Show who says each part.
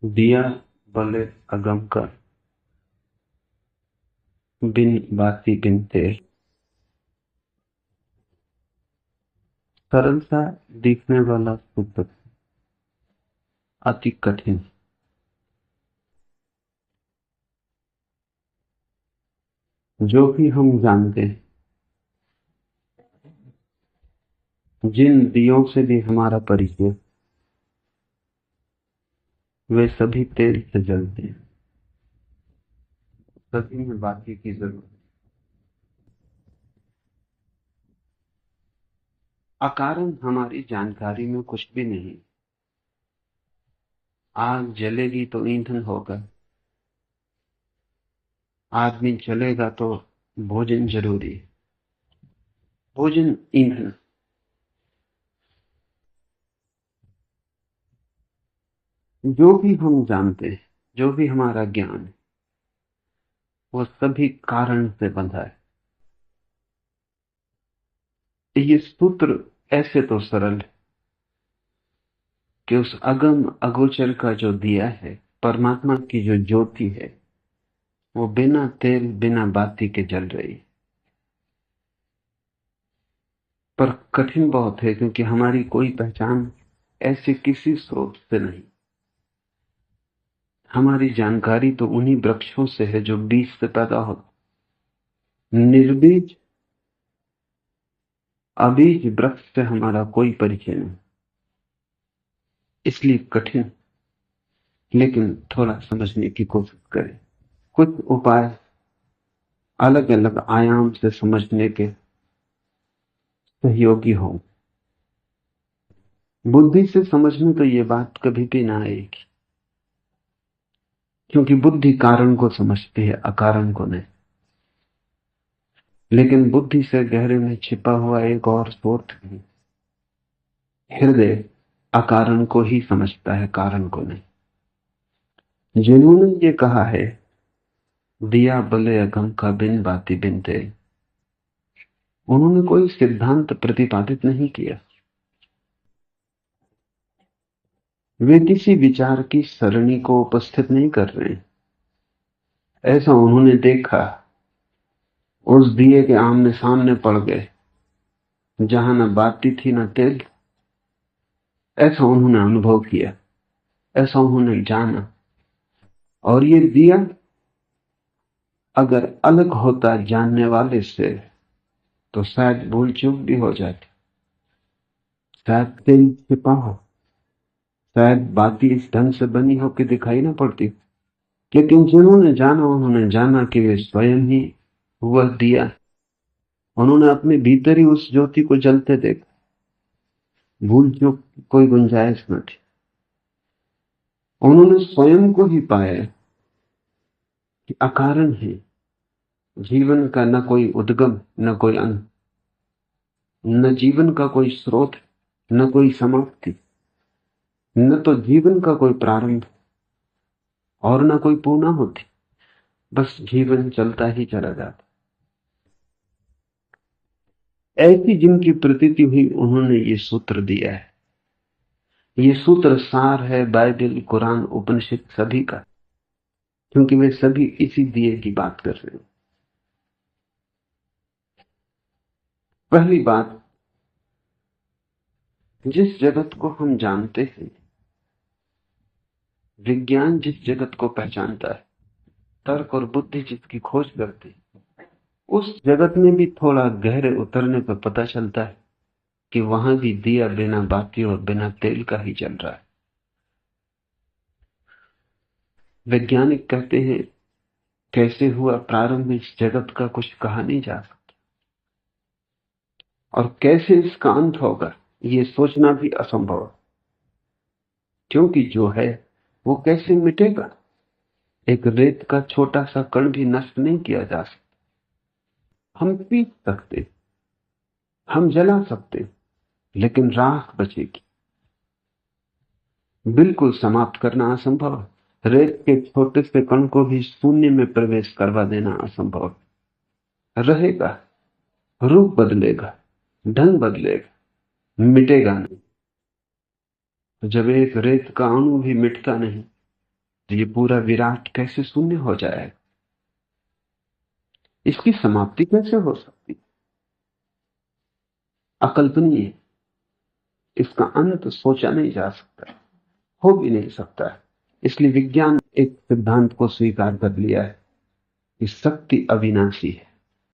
Speaker 1: दिया बले अगम का, बिन बाती बिन तेल। सरल सा दिखने वाला सूत्र, अति कठिन। जो भी हम जानते हैं, जिन दियों से भी हमारा परिचय, वे सभी तेल से जलते हैं। सभी में बाती की जरूरत। अकारण हमारी जानकारी में कुछ भी नहीं। आग जलेगी तो ईंधन होगा, आदमी चलेगा तो भोजन जरूरी है। भोजन ईंधन। जो भी हम जानते हैं, जो भी हमारा ज्ञान है, वो सभी कारण से बंधा है। ये सूत्र ऐसे तो सरल है कि उस अगम अगोचर का जो दिया है, परमात्मा की जो ज्योति है, वो बिना तेल बिना बाती के जल रही है। पर कठिन बहुत है, क्योंकि हमारी कोई पहचान ऐसे किसी स्रोत से नहीं। हमारी जानकारी तो उन्हीं वृक्षों से है जो बीज से पैदा होते। निर्बीज अबीज वृक्ष से हमारा कोई परिचय नहीं, इसलिए कठिन। लेकिन थोड़ा समझने की कोशिश करें। कुछ उपाय अलग अलग आयाम से समझने के सहयोगी हों। बुद्धि से समझने तो ये बात कभी भी ना आएगी, क्योंकि बुद्धि कारण को समझती है, अकारण को नहीं। लेकिन बुद्धि से गहरे में छिपा हुआ एक और स्रोत है। हृदय अकारण को ही समझता है, कारण को नहीं। जिन्होंने ये कहा है, दिया बले अगम का बिन बाती बिन तेल, उन्होंने कोई सिद्धांत प्रतिपादित नहीं किया। वे किसी विचार की सरणी को उपस्थित नहीं कर रहे हैं। ऐसा उन्होंने देखा, उस दिए के आमने सामने पड़ गए, जहां न बाती थी न तेल। ऐसा उन्होंने अनुभव किया, ऐसा उन्होंने जाना। और ये दिया अगर अलग होता जानने वाले से, तो शायद भूल चूक भी हो जाती, शायद तेल छिपा हो, शायद बाती इस ढंग से बनी हो कि दिखाई ना पड़ती। लेकिन जिन्होंने जाना, उन्होंने जाना कि वे स्वयं ही वह दिया। उन्होंने अपने भीतर ही उस ज्योति को जलते देखा। भूल चूक कोई गुंजाइश न थी। उन्होंने स्वयं को ही पाया कि अकारण है। जीवन का न कोई उद्गम न कोई अंत, न जीवन का कोई स्रोत, न कोई समाप्ति, न तो जीवन का कोई प्रारंभ और न कोई पूर्णा होती। बस जीवन चलता ही चला जाता। ऐसी जिनकी प्रतीति हुई, उन्होंने ये सूत्र दिया है। ये सूत्र सार है बाइबल, कुरान, उपनिषद सभी का, क्योंकि वे सभी इसी दिए की बात कर रहे हैं। पहली बात, जिस जगत को हम जानते हैं, विज्ञान जिस जगत को पहचानता है, तर्क और बुद्धि जिसकी खोज करती है, उस जगत में भी थोड़ा गहरे उतरने पर पता चलता है कि वहां भी दिया बिना बाती और बिना तेल का ही चल रहा है। वैज्ञानिक कहते हैं, कैसे हुआ प्रारंभ इस जगत का कुछ कहा नहीं जा सकता, और कैसे इसका अंत होगा ये सोचना भी असंभव है। क्योंकि जो है वो कैसे मिटेगा। एक रेत का छोटा सा कण भी नष्ट नहीं किया जा सकता। हम पीस सकते, हम जला सकते, लेकिन राख बचेगी। बिल्कुल समाप्त करना असंभव है। रेत के छोटे से कण को भी शून्य में प्रवेश करवा देना असंभव है। रहेगा, रूप बदलेगा, ढंग बदलेगा, मिटेगा नहीं। जब एक रेत का अणु भी मिटता नहीं, तो ये पूरा विराट कैसे शून्य हो जाएगा? इसकी समाप्ति कैसे हो सकती? अकल्पनीय। इसका अंत सोचा नहीं जा सकता, हो भी नहीं सकता है। इसलिए विज्ञान एक सिद्धांत को स्वीकार कर लिया है कि शक्ति अविनाशी है।